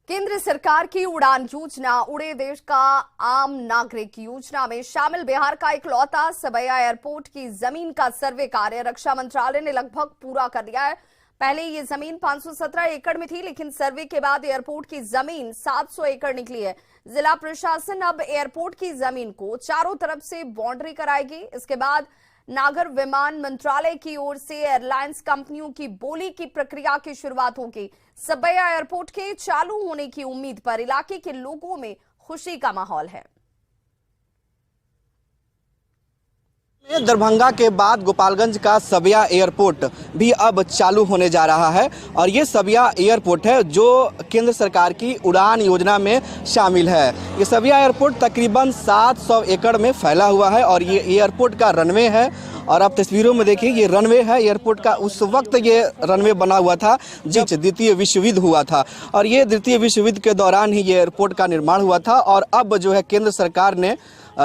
केंद्र सरकार की उड़ान योजना उड़े देश का आम नागरिक योजना में शामिल बिहार का इकलौता सबैया एयरपोर्ट की जमीन का सर्वे कार्य रक्षा मंत्रालय ने लगभग पूरा कर लिया है। पहले ये जमीन 517 एकड़ में थी, लेकिन सर्वे के बाद एयरपोर्ट की जमीन 700 एकड़ निकली है। जिला प्रशासन अब एयरपोर्ट की जमीन को चारों तरफ से बाउंड्री कराएगी। इसके बाद नागर विमान मंत्रालय की ओर से एयरलाइंस कंपनियों की बोली की प्रक्रिया की शुरुआत होगी। सबैया एयरपोर्ट के चालू होने की उम्मीद पर इलाके के लोगों में खुशी का माहौल है। दरभंगा के बाद गोपालगंज का सबैया एयरपोर्ट भी अब चालू होने जा रहा है और ये सबैया एयरपोर्ट है जो केंद्र सरकार की उड़ान योजना में शामिल है। ये सबैया एयरपोर्ट तकरीबन 700 एकड़ में फैला हुआ है और ये एयरपोर्ट का रनवे है। और आप तस्वीरों में देखिए, ये रनवे है एयरपोर्ट का। उस वक्त ये रनवे बना हुआ था जब द्वितीय विश्व युद्ध हुआ था और ये द्वितीय विश्व युद्ध के दौरान ही ये एयरपोर्ट का निर्माण हुआ था। और अब जो है केंद्र सरकार ने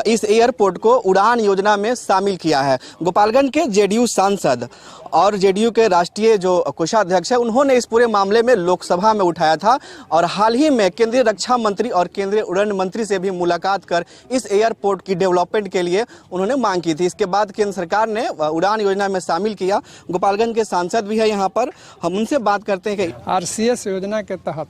इस एयरपोर्ट को उड़ान योजना में शामिल किया है। गोपालगंज के जेडीयू सांसद और जेडीयू के राष्ट्रीय जो कोषाध्यक्ष है, उन्होंने इस पूरे मामले में लोकसभा में उठाया था और हाल ही में केंद्रीय रक्षा मंत्री और केंद्रीय उड़ान मंत्री से भी मुलाकात कर इस एयरपोर्ट की डेवलपमेंट के लिए उन्होंने मांग की थी। इसके बाद केंद्र सरकार ने उड़ान योजना में शामिल किया। गोपालगंज के सांसद भी है यहाँ पर, हम उनसे बात करते हैं कि RCS योजना के तहत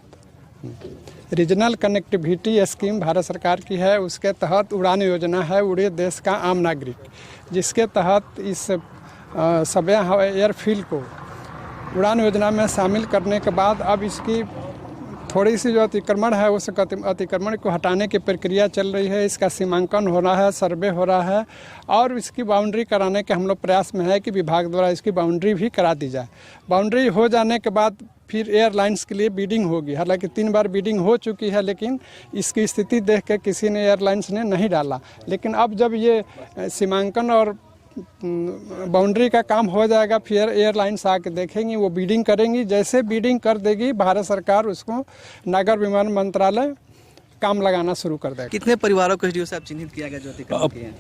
रीजनल कनेक्टिविटी स्कीम भारत सरकार की है। उसके तहत उड़ान योजना है उड़े देश का आम नागरिक, जिसके तहत इस सबैया एयरफील्ड को उड़ान योजना में शामिल करने के बाद अब इसकी थोड़ी सी जो अतिक्रमण है उस अतिक्रमण को हटाने की प्रक्रिया चल रही है। इसका सीमांकन हो रहा है, सर्वे हो रहा है और इसकी बाउंड्री कराने के हम लोग प्रयास में है कि विभाग द्वारा इसकी बाउंड्री भी करा दी जाए। बाउंड्री हो जाने के बाद फिर एयरलाइंस के लिए बीडिंग होगी। हालांकि 3 बार बीडिंग हो चुकी है, लेकिन इसकी स्थिति देख के किसी ने एयरलाइंस ने नहीं डाला। लेकिन अब जब ये सीमांकन और बाउंड्री का काम हो जाएगा, फिर एयरलाइंस आके देखेंगी, वो बीडिंग करेंगी। जैसे बीडिंग कर देगी भारत सरकार उसको नागर विमान मंत्रालय काम लगाना शुरू कर देगा। कितने परिवारों को एसडीओ साहब चिन्हित किया गया जो अतिक्रमण किए हैं?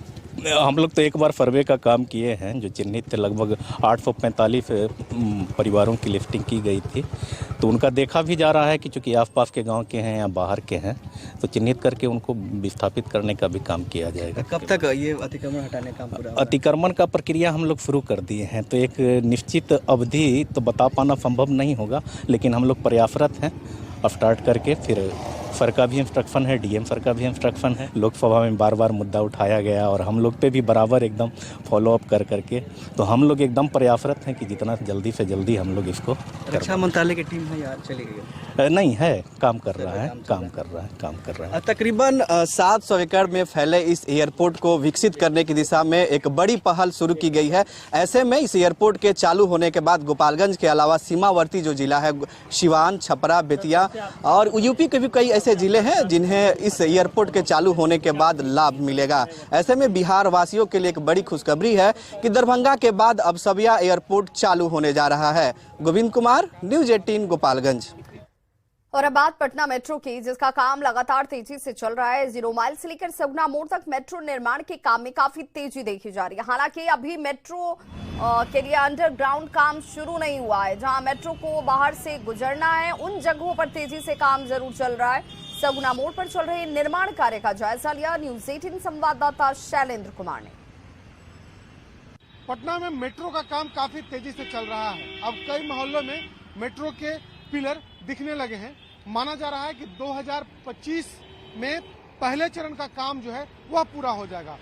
हम लोग तो एक बार सर्वे का काम किए हैं जो चिन्हित थे। लगभग 845 परिवारों की लिफ्टिंग की गई थी। तो उनका देखा भी जा रहा है कि चूँकि आसपास के गांव के हैं या बाहर के हैं, तो चिन्हित करके उनको विस्थापित करने का भी काम किया जाएगा। कब तक ये अतिक्रमण हटाने का पूरा होगा? अतिक्रमण का प्रक्रिया हम लोग शुरू कर दिए हैं, तो एक निश्चित अवधि तो बता पाना संभव नहीं होगा, लेकिन हम लोग प्रयासरत हैं। अब स्टार्ट करके फिर सर का भी इंस्ट्रक्शन है, डीएम सर का भी इंस्ट्रक्शन है। लोकसभा में बार बार मुद्दा उठाया गया और हम लोग पे भी बराबर एकदम फॉलोअप कर करके, तो हम लोग एकदम प्रयासरत हैं कि जितना जल्दी से जल्दी हम लोग इसको। रक्षा मंत्रालय की टीम है यार, चली गई नहीं है, काम कर रहा है। तकरीबन 700 एकड़ में फैले इस एयरपोर्ट को विकसित करने की दिशा में एक बड़ी पहल शुरू की गई है। ऐसे में इस एयरपोर्ट के चालू होने के बाद गोपालगंज के अलावा सीमावर्ती जो जिला है सिवान, छपरा, बेतिया और यूपी के भी कई ऐसे जिले हैं जिन्हें इस एयरपोर्ट के चालू होने के बाद लाभ मिलेगा। ऐसे में बिहार वासियों के लिए एक बड़ी खुशखबरी है कि दरभंगा के बाद अब सबैया एयरपोर्ट चालू होने जा रहा है। गोविंद कुमार, न्यूज़ 18 गोपालगंज। और अब बात पटना मेट्रो की, जिसका काम लगातार तेजी से चल रहा है। 0 माइल से लेकर सगुना मोड़ तक मेट्रो निर्माण के काम में काफी तेजी देखी जा रही है। हालांकि अभी मेट्रो के लिए अंडरग्राउंड काम शुरू नहीं हुआ है। जहां मेट्रो को बाहर से गुजरना है, उन जगहों पर तेजी से काम जरूर चल रहा है। सगुना मोड़ पर चल रहे निर्माण कार्य का जायजा लिया न्यूज़ 18 संवाददाता शैलेंद्र कुमार ने। पटना में मेट्रो का काम काफी तेजी से चल रहा है। अब कई मोहल्लों में मेट्रो के पिलर दिखने लगे हैं। माना जा रहा है कि 2025 में पहले चरण का काम जो है वह पूरा हो जाएगा।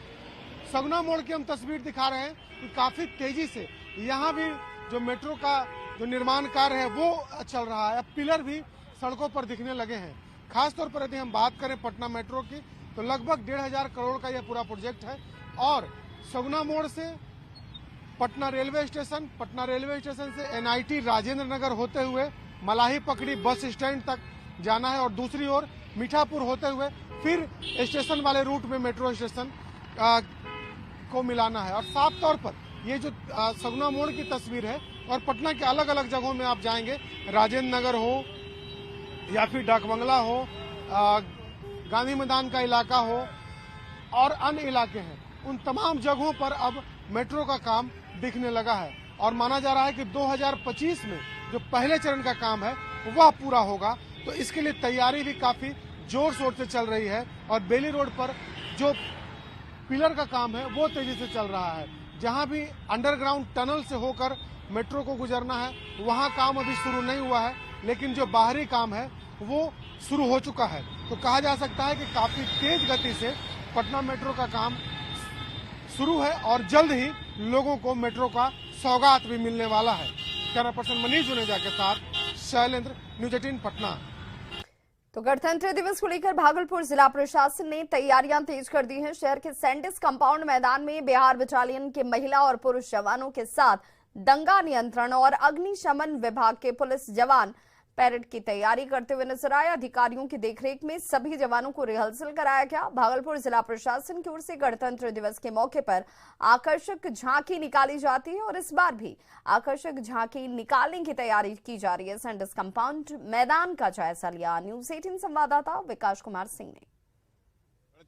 सगुना मोड़ की हम तस्वीर दिखा रहे हैं कि काफी तेजी से यहाँ भी जो मेट्रो का जो निर्माण कार्य है वो चल रहा है। अब पिलर भी सड़कों पर दिखने लगे हैं। खासतौर पर यदि हम बात करें पटना मेट्रो की, तो लगभग 1,500 करोड़ का यह पूरा प्रोजेक्ट है। और सगुना मोड़ से Patna railway station, Patna railway station से NIT राजेंद्र नगर होते हुए मलाही पकड़ी बस स्टैंड तक जाना है और दूसरी ओर मीठापुर होते हुए फिर स्टेशन वाले रूट में मेट्रो स्टेशन को मिलाना है। और साफ तौर पर ये जो सगुना मोड़ की तस्वीर है और पटना के अलग अलग जगहों में आप जाएंगे, राजेंद्र नगर हो या फिर डाक बंगला हो, गांधी मैदान का इलाका हो और अन्य इलाके हैं, उन तमाम जगहों पर अब मेट्रो का काम दिखने लगा है। और माना जा रहा है कि 2025 में जो पहले चरण का काम है वह पूरा होगा तो इसके लिए तैयारी भी काफी जोर शोर से चल रही है और बेली रोड पर जो पिलर का काम है वो तेजी से चल रहा है। जहां भी अंडरग्राउंड टनल से होकर मेट्रो को गुजरना है वहां काम अभी शुरू नहीं हुआ है, लेकिन जो बाहरी काम है वो शुरू हो चुका है। तो कहा जा सकता है कि काफी तेज गति से पटना मेट्रो का काम शुरू है और जल्द ही लोगों को मेट्रो का सौगात भी मिलने वाला है। कैमरा पर्सन मनीष जुनेजा के साथ शैलेंद्र, न्यूज़ 18 पटना। तो गणतंत्र दिवस को लेकर भागलपुर जिला प्रशासन ने तैयारियां तेज कर दी हैं। शहर के सैंडिस कंपाउंड मैदान में बिहार बटालियन के महिला और पुरुष जवानों के साथ दंगा नियंत्रण और अग्निशमन विभाग के पुलिस जवान पैरेड की तैयारी करते हुए नजर आए। अधिकारियों की देखरेख में सभी जवानों को रिहर्सल कराया गया। भागलपुर जिला प्रशासन की ओर से गणतंत्र दिवस के मौके पर आकर्षक झांकी निकाली जाती है और इस बार भी आकर्षक झांकी निकालने की तैयारी की जा रही है। सैंडिस कंपाउंड मैदान का जायजा लिया न्यूज़ 18 संवाददाता विकास कुमार सिंह ने।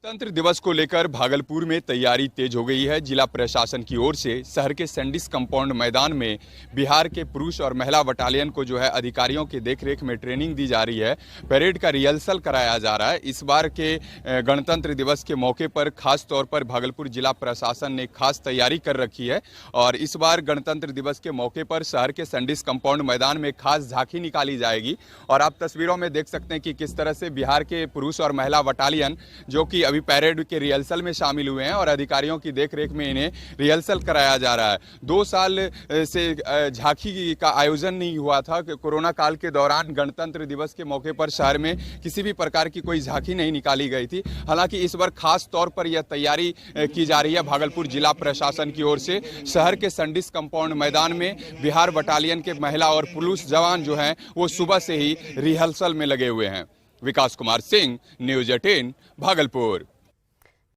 गणतंत्र दिवस को लेकर भागलपुर में तैयारी तेज हो गई है। जिला प्रशासन की ओर से शहर के सैंडिस कंपाउंड मैदान में बिहार के पुरुष और महिला बटालियन को जो है अधिकारियों की देखरेख में ट्रेनिंग दी जा रही है। परेड का रिहर्सल कराया जा रहा है। इस बार के गणतंत्र दिवस के मौके पर खास तौर पर भागलपुर जिला प्रशासन ने खास तैयारी कर रखी है और इस बार गणतंत्र दिवस के मौके पर शहर के सैंडिस कंपाउंड मैदान में खास झांकी निकाली जाएगी। और आप तस्वीरों में देख सकते हैं कि किस तरह से बिहार के पुरुष और महिला बटालियन जो कि अभी पैरेड के रिहर्सल में शामिल हुए हैं और अधिकारियों की देखरेख में इन्हें रिहर्सल कराया जा रहा है। 2 साल से झांकी का आयोजन नहीं हुआ था। कोरोना काल के दौरान गणतंत्र दिवस के मौके पर शहर में किसी भी प्रकार की कोई झांकी नहीं निकाली गई थी। हालांकि इस बार खास तौर पर यह तैयारी की जा रही है भागलपुर जिला प्रशासन की ओर से। शहर के सैंडिस कंपाउंड मैदान में बिहार बटालियन के महिला और पुरुष जवान जो हैं वो सुबह से ही रिहर्सल में लगे हुए हैं। विकास कुमार सिंह, न्यूज़ 18 भागलपुर।